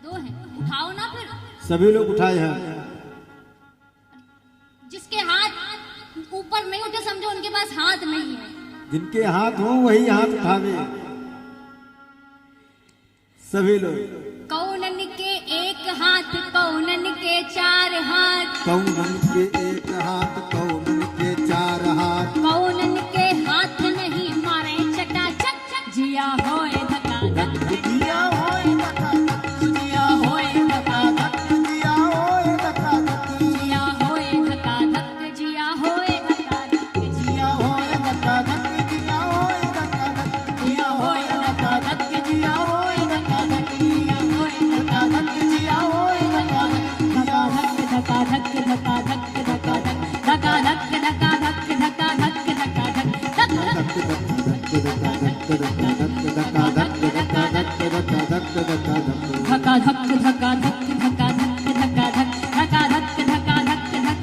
दो हैं, उठाओ ना फिर। सभी लोग उठाए हैं। जिसके हाथ ऊपर नहीं उठे समझो उनके पास हाथ नहीं है। जिनके हाथ हो वही हाथ उठावे। सभी लोग। कौनन के एक हाथ कौनन के चार हाथ, कौनन के एक हाथ कौनन के चार हाथ, कौनन के हाथ नहीं मारे चटाचट, जिया होए धका धक, जिया होए धका धक, जिया होए धका धक, जिया होए धका धक, जिया होए धका धक, जिया होए धका धक, जिया होए धका धक, जिया होए धका धक, जिया होए धका धक, जिया होए धका धक, जिया होए धका धक, जिया होए धका धक, धका धक धका धक धका धक धका धक धका धक धका धक धका धक धका धक धका धक धका धक धका धक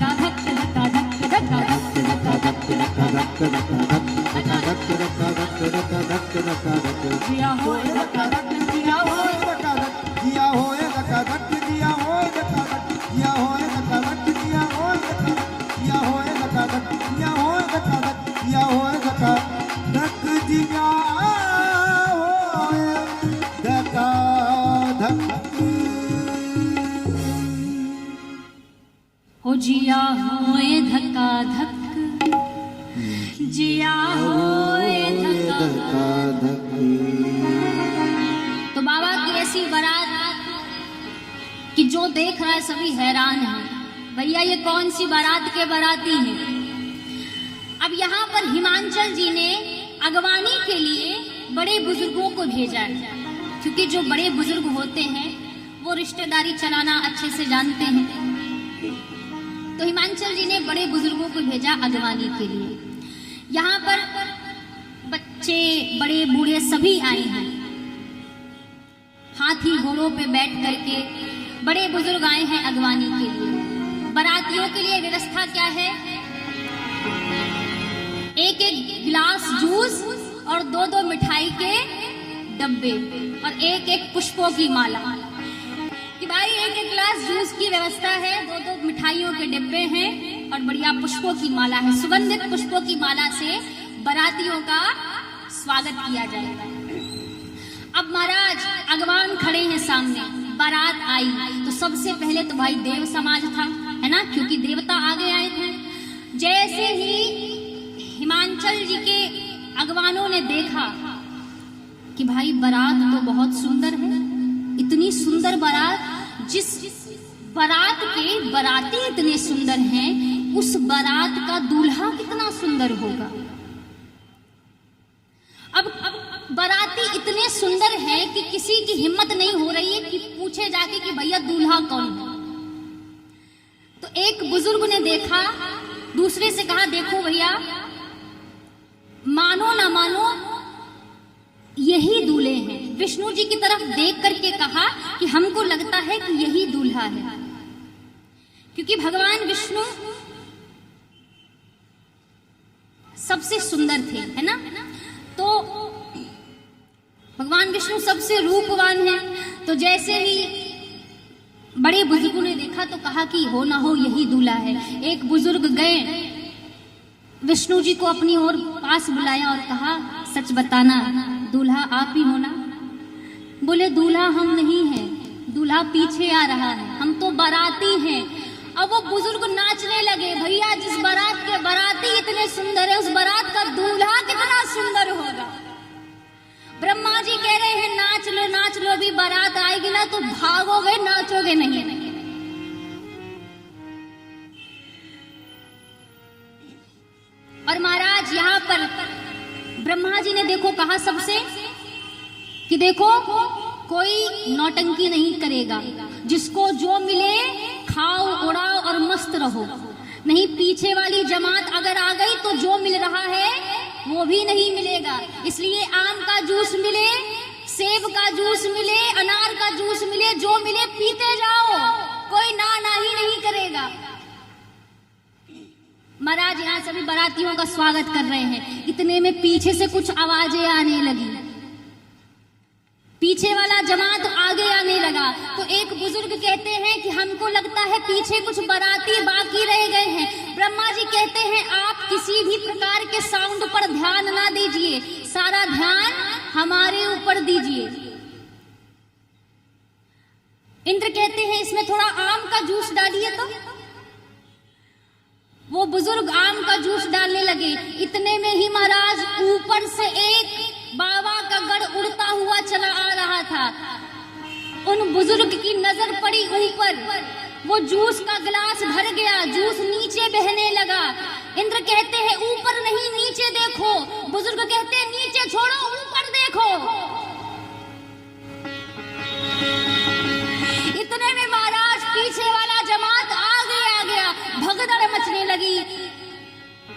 धका धक धका धक धका धक धका धक जिया होए धका धक, जिया होए धका धक, जिया होए धका धक, जिया होए धका धक, जिया होए धका धक, जिया होए धका धक, जिया होए धका धक, जिया होए धका धक, जिया होए धका धक, जिया होए धका धक। हो जिया होए धका धक, जिया होए धका धक। तो बाबा की ऐसी बारात कि जो देख रहा है सभी हैरान है, भैया ये कौन सी बारात के बाराती हैं। अब यहाँ पर हिमांचल जी ने अगवानी के लिए बड़े बुजुर्गों को भेजा है, क्योंकि जो बड़े बुजुर्ग होते हैं वो रिश्तेदारी चलाना अच्छे से जानते हैं। तो हिमांचल जी ने बड़े बुजुर्गों को भेजा अगवानी के लिए। यहाँ पर बच्चे बड़े बूढ़े सभी आए हैं, हाथी घोड़ों पे बैठ करके बड़े बुजुर्ग आए हैं अगवानी के लिए। बारातियों के लिए व्यवस्था क्या है, एक एक गिलास जूस और दो दो मिठाई के डब्बे और एक एक पुष्पों की माला, कि भाई एक एक गिलास जूस की व्यवस्था है, दो दो मिठाइयों के डिब्बे हैं और बढ़िया पुष्पों की माला है। सुगंधित पुष्पों की माला से बारातियों का स्वागत किया जाएगा। अब महाराज अगवान खड़े हैं सामने, बारात आई तो सबसे पहले तो भाई देव समाज था, है ना, क्योंकि देवता आगे आए थे। जैसे ही हिमांचल जी के अगवानों ने देखा कि भाई बारात तो बहुत सुंदर है, इतनी सुंदर बारात, जिस बारात के बाराती इतने सुंदर हैं, उस बारात का दूल्हा कितना सुंदर होगा। अब बाराती इतने सुंदर है कि किसी की हिम्मत नहीं हो रही है कि पूछे जाके कि भैया दूल्हा कौन है। तो एक बुजुर्ग ने देखा, दूसरे से कहा देखो भैया, मानो ना मानो यही दूल्हे हैं। विष्णु जी की तरफ देख करके कहा कि हमको लगता है कि यही दूल्हा है, क्योंकि भगवान विष्णु सबसे सुंदर थे, है ना। तो भगवान विष्णु सबसे रूपवान है। तो जैसे ही बड़े बुजुर्गों ने देखा तो कहा कि हो ना हो यही दूल्हा है। एक बुजुर्ग गए, विष्णु जी को अपनी ओर पास बुलाया और कहा सच बताना, दूल्हा आप ही हो ना। बोले दूल्हा हम नहीं हैं, दूल्हा पीछे आ रहा है, हम तो बाराती हैं। अब वो बुजुर्ग नाचने लगे, भैया जिस बारात के बाराती इतने सुंदर है, उस बारात का दूल्हा कितना सुंदर होगा। ब्रह्मा जी कह रहे हैं नाच लो, अभी बारात आएगी ना तो भागोगे, नाचोगे नहीं। और महाराज यहाँ पर ब्रह्मा जी ने देखो कहा सबसे कि देखो कोई नौटंकी नहीं करेगा, जिसको जो मिले खाओ उड़ाओ और मस्त रहो। नहीं पीछे वाली जमात अगर आ गई तो जो मिल रहा है वो भी नहीं मिलेगा। इसलिए आम का जूस मिले, सेब का जूस मिले, अनार का जूस मिले, जो मिले पीते जाओ, कोई ना ही नहीं करेगा। महाराज यहाँ सभी बारातियों का स्वागत कर रहे हैं, इतने में पीछे से कुछ आवाजें आने लगी। पीछे वाला जमात आगे आने लगा। तो एक बुजुर्ग कहते हैं कि हमको लगता है पीछे कुछ बाराती बाकी रह गए हैं। ब्रह्मा जी कहते हैं आप किसी भी प्रकार के साउंड पर ध्यान ना दीजिए, सारा ध्यान हमारे ऊपर दीजिए। इंद्र कहते हैं इसमें थोड़ा आम का जूस डालिए। तो वो बुजुर्ग आम का जूस डालने लगे। इतने में ही महाराज ऊपर से एक बाबा का गढ़ उड़ता हुआ चला आ रहा था। उन बुजुर्ग की नजर पड़ी ऊपर, वो जूस का गिलास भर गया, जूस नीचे बहने लगा। इंद्र कहते हैं ऊपर नहीं नीचे देखो। बुजुर्ग कहते हैं नीचे छोड़ो ऊपर देखो। इतने में महाराज पीछे वाला जमात आगे आ गया, भगदड़ मचने लगी।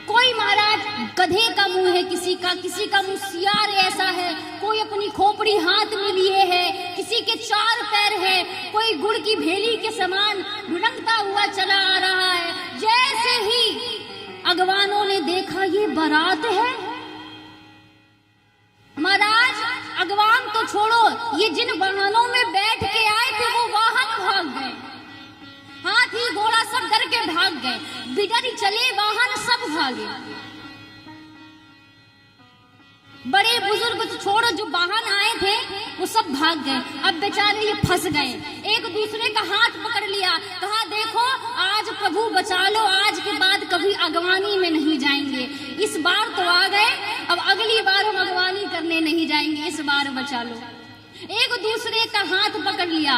कोई महाराज गधे का मुंह है, किसी का मुंह सियार ऐसा है, कोई अपनी खोपड़ी हाथ में लिए है, किसी के 4 पैर है, कोई गुड़ की भेली के समान लुढ़कता हुआ चला आ रहा है। जैसे ही अगवानों ने देखा ये बारात है, महाराज अगवान तो छोड़ो, ये जिन वाहनों में बैठ के आए थे वो वाहन भाग गए। हाथी घोड़ा सब डर के भाग गए, बिडर चले वाहन सब भागे। बड़े बुजुर्ग तो छोड़ो, जो वाहन आए थे वो सब भाग गए। अब बेचारे ये फंस गए, एक दूसरे का हाथ पकड़ लिया, कहा देखो आज प्रभु बचा लो, आज के बाद कभी अगवानी में नहीं जाएंगे। इस बार तो आ गए, अब अगली बार हम अगवानी करने नहीं जाएंगे, इस बार बचा लो। एक दूसरे का हाथ पकड़ लिया।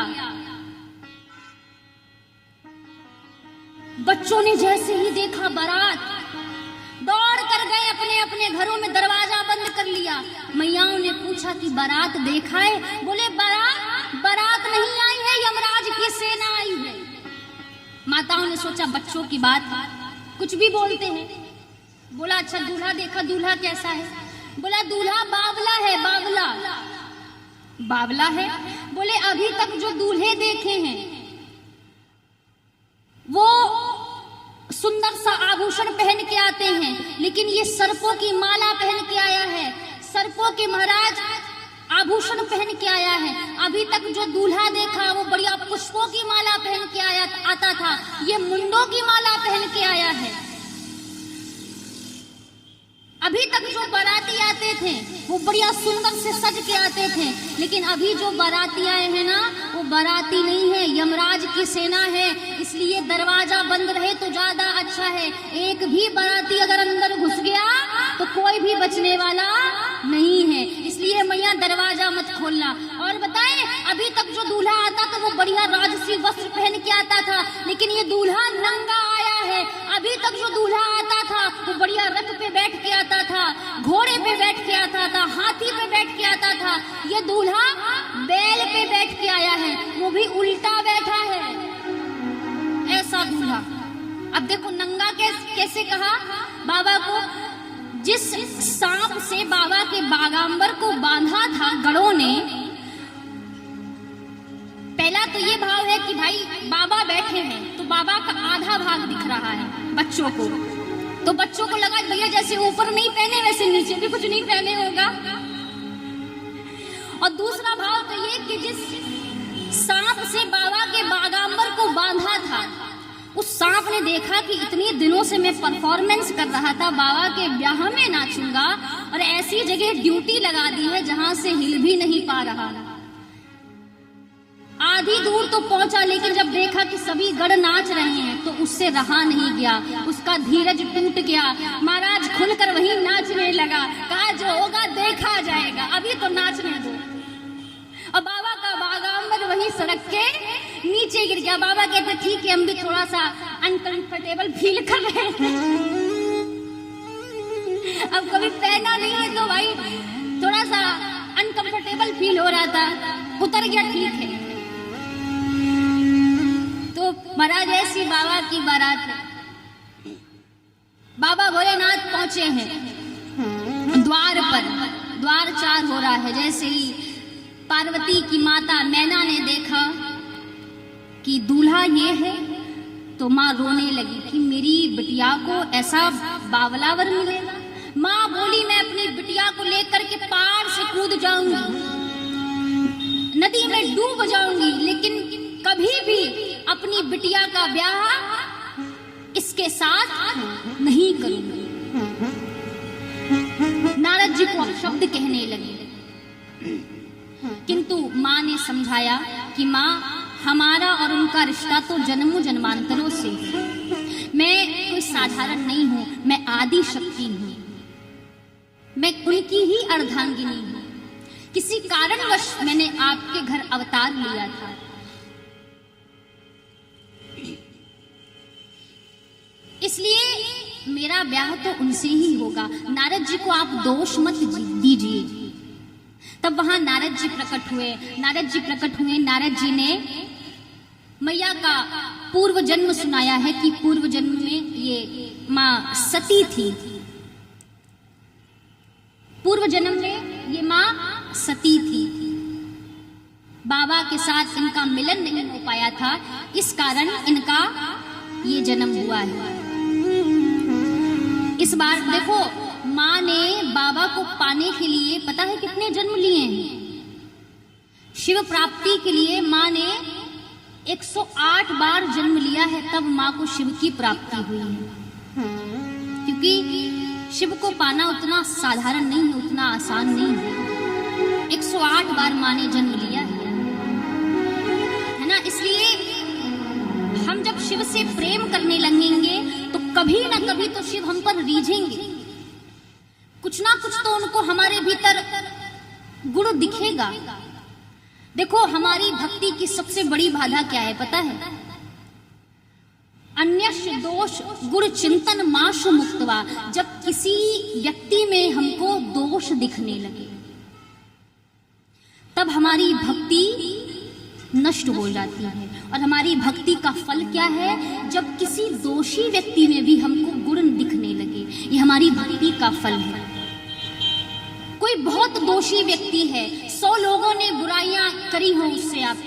बच्चों ने जैसे ही देखा बारात, दौड़ कर गए अपने अपने घरों में, दरवाजा बंद कर लिया। मैयाओं ने पूछा कि बारात देखा है? बोले बारात नहीं आई है, यमराज की सेना आई है। माताओं ने सोचा बच्चों की बात कुछ भी बोलते हैं। बोला अच्छा दूल्हा देखा, दूल्हा कैसा है? बोला दूल्हा बावला है, बावला है। बोले अभी तक जो दूल्हे देखे हैं वो सुंदर सा आभूषण पहन के आते हैं, लेकिन ये सर्पों की माला पहन के आया है, सर्पों के महाराज आभूषण पहन के आया है। अभी तक जो दूल्हा देखा वो बढ़िया पुष्पों की माला पहन के आता था, ये मुंडों की माला पहन के आया है। अभी तक जो बाराती आते थे वो बढ़िया सुंदर से सज के आते थे, लेकिन अभी जो बाराती आए हैं ना वो बाराती नहीं है, यमराज की सेना है। इसलिए दरवाजा बंद रहे तो ज्यादा अच्छा है। एक भी बाराती अगर अंदर घुस गया तो कोई भी बचने वाला नहीं है। इसलिए मैया दरवाजा मत खोलना। और बताएं अभी तक जो दूल्हा आता था वो बढ़िया राजसी वस्त्र पहन के आता था, लेकिन ये दूल्हा नंगा आया है। अभी तक जो दूल्हा आता था वो बढ़िया रथ पे बैठ के आता था, घोड़े पे बैठ के आता था, हाथी पे बैठ के आता था। ये दूल्हा बैल पे बैठ के आया है, वो भी उल्टा बैठा है, ऐसा दूल्हा। अब देखो नंगा कैसे कहा बाबा को। जिस सांप से बाबा के बागांबर को बांधा था गढ़ों ने, पहला तो ये भाव है कि भाई बाबा बैठे हैं तो बाबा का आधा भाग दिख रहा है बच्चों को, तो बच्चों को लगा भैया जैसे ऊपर नहीं पहने वैसे नीचे भी कुछ नहीं पहने होगा। और दूसरा भाव तो ये कि जिस सांप से बाबा के बागांबर को बांधा था उस सांप ने देखा कि इतने दिनों से मैं परफॉर्मेंस कर रहा था, बाबा के ब्याह में नाचूंगा और ऐसी जगह ड्यूटी लगा दी है जहां से हिल भी नहीं पा रहा। आधी दूर तो पहुंचा, लेकिन जब देखा कि सभी गढ़ नाच रहे हैं तो उससे रहा नहीं गया, उसका धीरज टूट गया। महाराज खुलकर वहीं नाचने लगा, कहा जो होगा देखा जाएगा, अभी तो नाचने दो। और बाबा का बागांबर वहीं सड़क के नीचे गिर गया। बाबा कहते ठीक है हम भी थोड़ा सा अनकंफर्टेबल फील कर रहे हैं, अब कभी पहना नहीं है तो भाई थोड़ा सा अनकंफर्टेबल फील हो रहा था, उतर गया ठीक है। तो महाराज ऐसी बाबा की बारात है। बाबा भोलेनाथ पहुंचे हैं द्वार पर, द्वार 4 हो रहा है। जैसे ही पार्वती की माता मैना ने देखा कि दूल्हा ये है तो माँ रोने लगी कि मेरी बिटिया को ऐसा बावलावर मिलेगा। माँ बोली मैं अपनी बिटिया को लेकर के पहाड़ से कूद जाऊंगी। नदी में डूब जाऊंगी, लेकिन कभी भी अपनी बिटिया का ब्याह इसके साथ नहीं करूंगी। नारद जी को शब्द कहने लगे, किंतु माँ ने समझाया कि माँ, हमारा और उनका रिश्ता तो जन्मों जन्मांतरों से है। मैं कोई साधारण नहीं हूं, मैं आदि शक्ति हूं, मैं उनकी ही अर्धांगिनी हूं। किसी कारणवश मैंने आपके घर अवतार लिया था। इसलिए मेरा ब्याह तो उनसे ही होगा। नारद जी को आप दोष मत दीजिए। तब वहां नारद जी प्रकट हुए। नारद जी ने मैया का पूर्व जन्म सुनाया है कि पूर्व जन्म में ये मां सती थी। पूर्व जन्म में ये मां सती थी। बाबा के साथ इनका मिलन नहीं हो पाया था, इस कारण इनका ये जन्म हुआ है। इस बार देखो, माँ ने बाबा को पाने के लिए पता है कितने जन्म लिए हैं। शिव प्राप्ति के लिए माँ ने 108 बार जन्म लिया है, तब माँ को शिव की प्राप्ति हुई है। क्योंकि शिव को पाना उतना साधारण नहीं है, उतना आसान नहीं है। 108 बार माँ ने जन्म लिया है ना। इसलिए हम जब शिव से प्रेम करने लगेंगे तो कभी ना कभी तो शिव हम पर रीझेंगे। कुछ ना कुछ तो उनको हमारे भीतर गुण दिखेगा। देखो, हमारी भक्ति की सबसे बड़ी बाधा क्या है पता है? अन्यश दोष गुण चिंतन माशु मुक्तवा। जब किसी व्यक्ति में हमको दोष दिखने लगे, तब हमारी भक्ति नष्ट हो जाती है। और हमारी भक्ति का फल क्या है? जब किसी दोषी व्यक्ति में भी हमको गुण दिखने लगे, ये हमारी भक्ति का फल है। कोई बहुत दोषी व्यक्ति है, 100 लोगों ने बुराइयां करी हो उससे आप,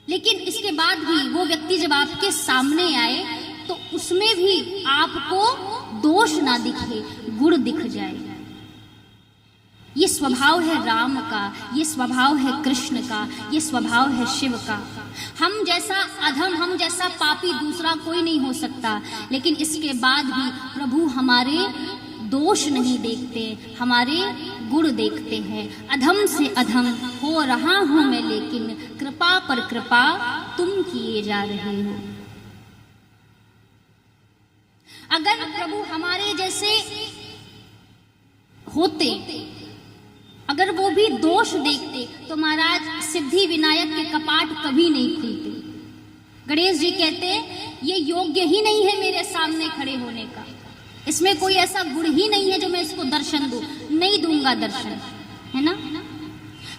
लेकिन इसके बाद भी वो व्यक्ति जब आपके सामने आए तो उसमें भी आपको दोष ना दिखे, गुण दिख जाए। ये स्वभाव है राम का, ये स्वभाव है कृष्ण का, ये स्वभाव है शिव का। हम जैसा अधम, हम जैसा पापी दूसरा कोई नहीं हो सकता, लेकिन इसके बाद भी प्रभु हमारे दोष नहीं देखते, हमारे गुण देखते हैं। अधम से अधम हो रहा हूं मैं, लेकिन कृपा पर कृपा तुम किए जा रहे हो। अगर प्रभु हमारे जैसे होते, अगर वो भी दोष देखते, तो महाराज सिद्धि विनायक के कपाट कभी नहीं खुलते। गणेश जी कहते, ये योग्य ही नहीं है मेरे सामने खड़े होने का, इसमें कोई ऐसा गुण ही नहीं है जो मैं इसको दर्शन दूं, नहीं दूंगा दर्शन, है ना।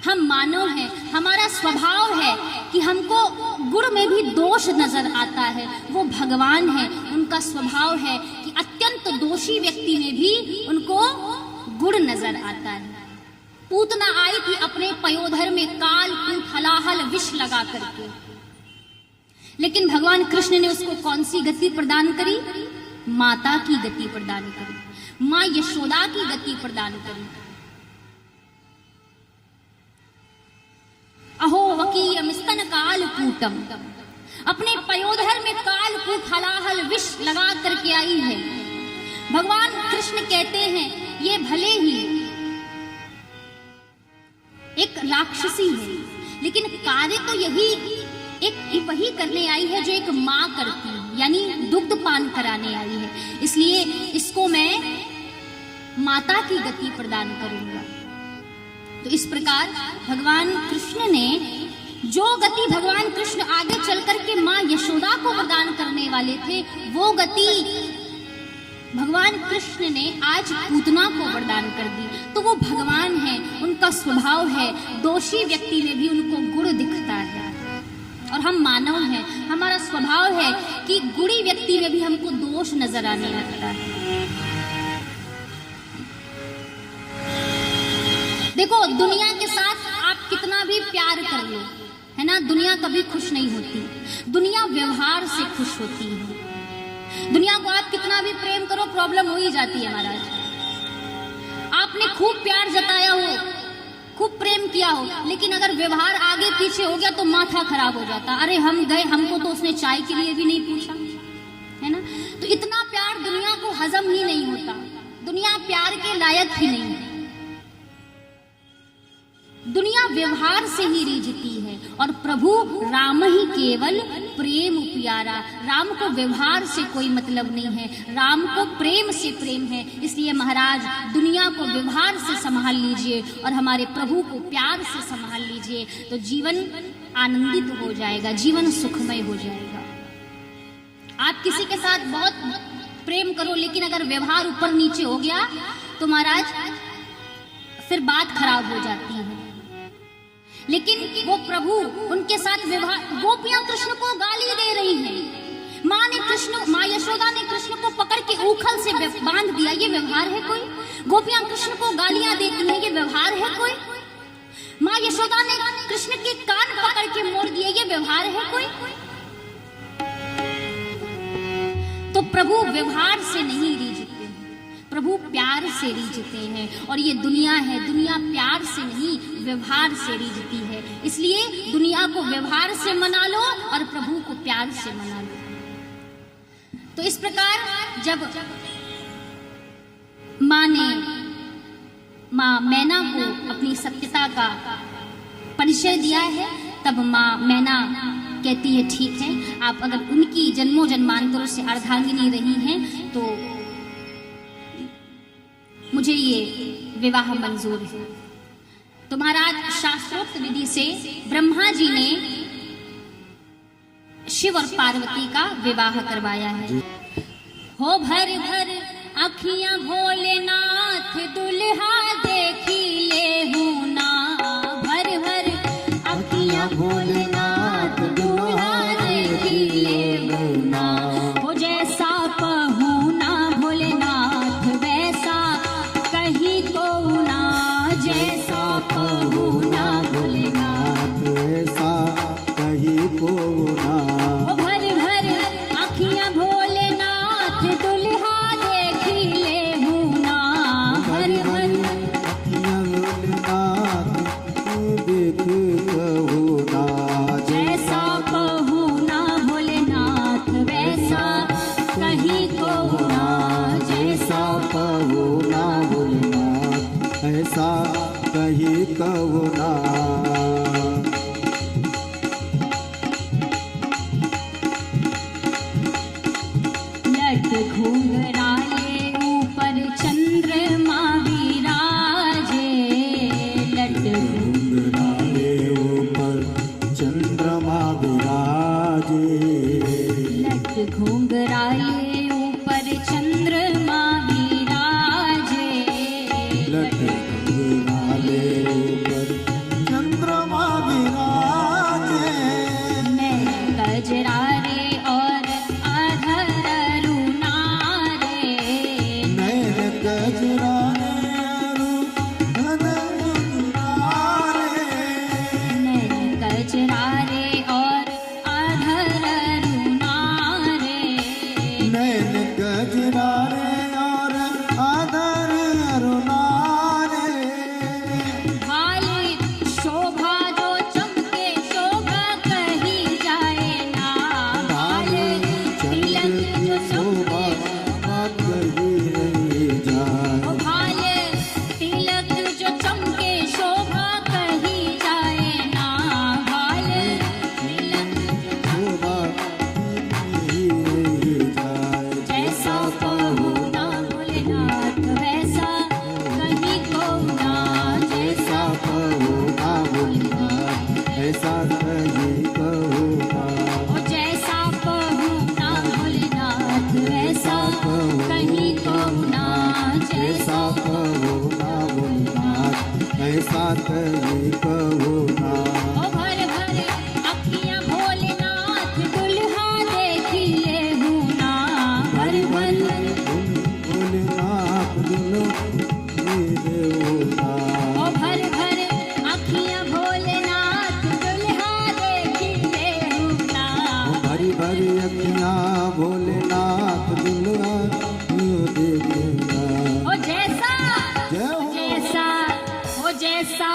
हम मानव हैं, हमारा स्वभाव है कि हमको गुण में भी दोष नजर आता है। वो भगवान है, उनका स्वभाव है कि अत्यंत दोषी व्यक्ति में भी उनको गुण नजर आता है। पूतना आई थी अपने पयोधर में काल कूट हलाहल विष लगा करके, लेकिन भगवान कृष्ण ने उसको कौन सी गति प्रदान करी? माता की गति प्रदान करी, मां यशोदा की गति प्रदान करी। अहो वकीयम स्तन काल कूटम, अपने पयोधर में काल कूट हलाहल विष लगा करके आई है। भगवान कृष्ण कहते हैं, ये भले ही एक राक्षसी है, लेकिन कार्य तो यही एक वही करने आई है जो एक माँ करती है, यानी दुग्ध पान कराने आई है। इसलिए इसको मैं माता की गति प्रदान करूंगा। तो इस प्रकार भगवान कृष्ण ने जो गति भगवान कृष्ण आगे चल करके माँ यशोदा को प्रदान करने वाले थे, वो गति भगवान कृष्ण ने आज पूतना को प्रदान कर दी। तो वो भगवान है, उनका स्वभाव है, दोषी व्यक्ति में भी उनको गुण दिखता है। और हम मानव हैं, हमारा स्वभाव है कि गुणी व्यक्ति में भी हमको दोष नजर आने लगता है। देखो, दुनिया के साथ आप कितना भी प्यार कर लो, है ना, दुनिया कभी खुश नहीं होती। दुनिया व्यवहार से खुश होती है। दुनिया को आप कितना भी प्रेम करो, प्रॉब्लम हो ही जाती है महाराज। आपने खूब प्यार जताया हो, खूब प्रेम किया हो, लेकिन अगर व्यवहार आगे पीछे हो गया तो माथा खराब हो जाता। अरे हम गए, हमको तो उसने चाय के लिए भी नहीं पूछा, है ना। तो इतना प्यार दुनिया को हजम ही नहीं होता, दुनिया प्यार के लायक ही नहीं है। दुनिया व्यवहार से ही रीझती है और प्रभु राम ही केवल प्रेम प्यारा। राम को व्यवहार से कोई मतलब नहीं है, राम को प्रेम से प्रेम है। इसलिए महाराज दुनिया को व्यवहार से संभाल लीजिए और हमारे प्रभु को प्यार से संभाल लीजिए, तो जीवन आनंदित हो जाएगा, जीवन सुखमय हो जाएगा। आप किसी के साथ बहुत प्रेम करो, लेकिन अगर व्यवहार ऊपर नीचे हो गया तो महाराज फिर बात खराब हो जाती है। लेकिन वो प्रभु उनके साथ व्यवहार, गोपियां कृष्ण को गाली दे रही हैं, माँ यशोदा ने कृष्ण को पकड़ के उखल से बांध दिया, ये व्यवहार है कोई? गोपियां कृष्ण को गालियां देती हैं, ये व्यवहार है कोई? माँ यशोदा ने कृष्ण के कान पकड़ के मोड़ दिए, ये व्यवहार है कोई? तो प्रभु व्यवहार से नहीं रीझते, प्रभु प्यार से रीझते हैं। और ये दुनिया है, दुनिया प्यार से नहीं व्यवहार से रीझती है। इसलिए दुनिया को व्यवहार से मना लो और प्रभु को प्यार से मना लो। तो इस प्रकार जब माँ मैना को अपनी सत्यता का परिचय दिया है, तब माँ मैना कहती है ठीक है, आप अगर उनकी जन्मों जन्मांतरों से अर्धांगिनी रही हैं तो मुझे ये विवाह मंजूर है। तो महाराज शास्त्रोक्त विधि से ब्रह्मा जी ने शिव और पार्वती का विवाह करवाया है। हो भर भर अखियां भोलेनाथ दुल्हा देखी ले हूं ना, भर भर अखियां भोलेनाथ दुल्हा देखी ले हूं ना। हो जैसा पहुना भोलेनाथ वैसा कहीं को ना, जैसा पहुना भोलेनाथ ऐसा कहीं को ना। ओ भर भर अखियां भोलेनाथ दुल्हा देखी ले हूं ना, भर भर अखियां भोलेनाथ देख कहू ना। जैसा पहुना भोलेनाथ वैसा कहीं को ना, ऐसा कहू ना भोलेनाथ ऐसा कहीं कहू ना। लट घूंघराले ऊपर चंद्रमा विराजे, लट घुंघराले ऊपर चंद्रमा विराजे। लट घूंघराले ऊपर चंद्रमा विराजे, लट घुंघराले ऊपर चंद्रमा विराजे। नैन गजरारे और अधर अरुणारे, नैन गजरारे अरुणारे। नैन गजरारे और अधर अरुणारे। नैन गजरारे और आदर अरुणारे। भाले शोभा जो चमके शोभा कही जाए ना, भाले तिलक जो शोभा चमके, कहीं नहीं जाए। ओ भाले तिलक जो चमके शोभा कही जाए ना, भाले तिलक जो शोभा कहीं नहीं जाए। जैसा पहुना भोलेनाथ वैसा कहीं को ना, ऐसा कहो ना भोलेनाथ ऐसा कहीं कहो ना। ओ जैसा पहुना भोलेनाथ वैसा कहीं को ना, ऐसा कहो ना भोलेनाथ ऐसा कहीं कहो ना। ओ भर भर अखियां भोलेनाथ दुल्हा देखी ले हूं ना, भर भर भोलेनाथ दुल्हो मेरे होना। ओ भर भर अखियां भोलेनाथ दुल्हा देखी ले हूं ना। भरी भरी अखियां भोलेनाथ दुल्हा देखना। ओ जैसा जय हो जैसा ओ जैसा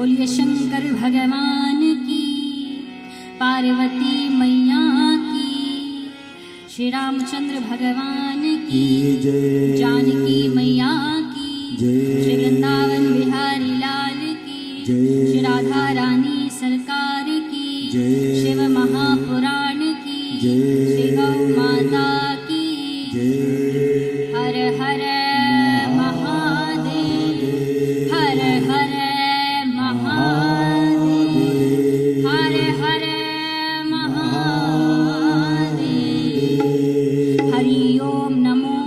बोलिए शंकर भगवान की, पार्वती मैया की, श्री रामचंद्र भगवान की जय, जानकी मैया की जय, श्री वृंदावन बिहारी लाल की जय, श्री राधा रानी सरकार की जय, शिव महापुराण की जय, श्री गौ माता की जय। हर हर महादेव, हर हर महादेव, हर हर महादेव। हरि ओम नमो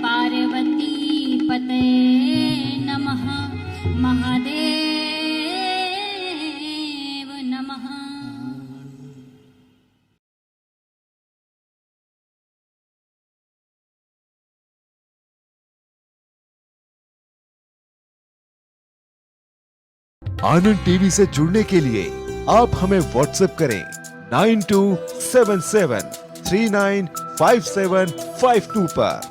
पार्वती पते नमः, महादेव नमः। आनंद टीवी से जुड़ने के लिए आप हमें व्हाट्सएप करें 9277395752 पर।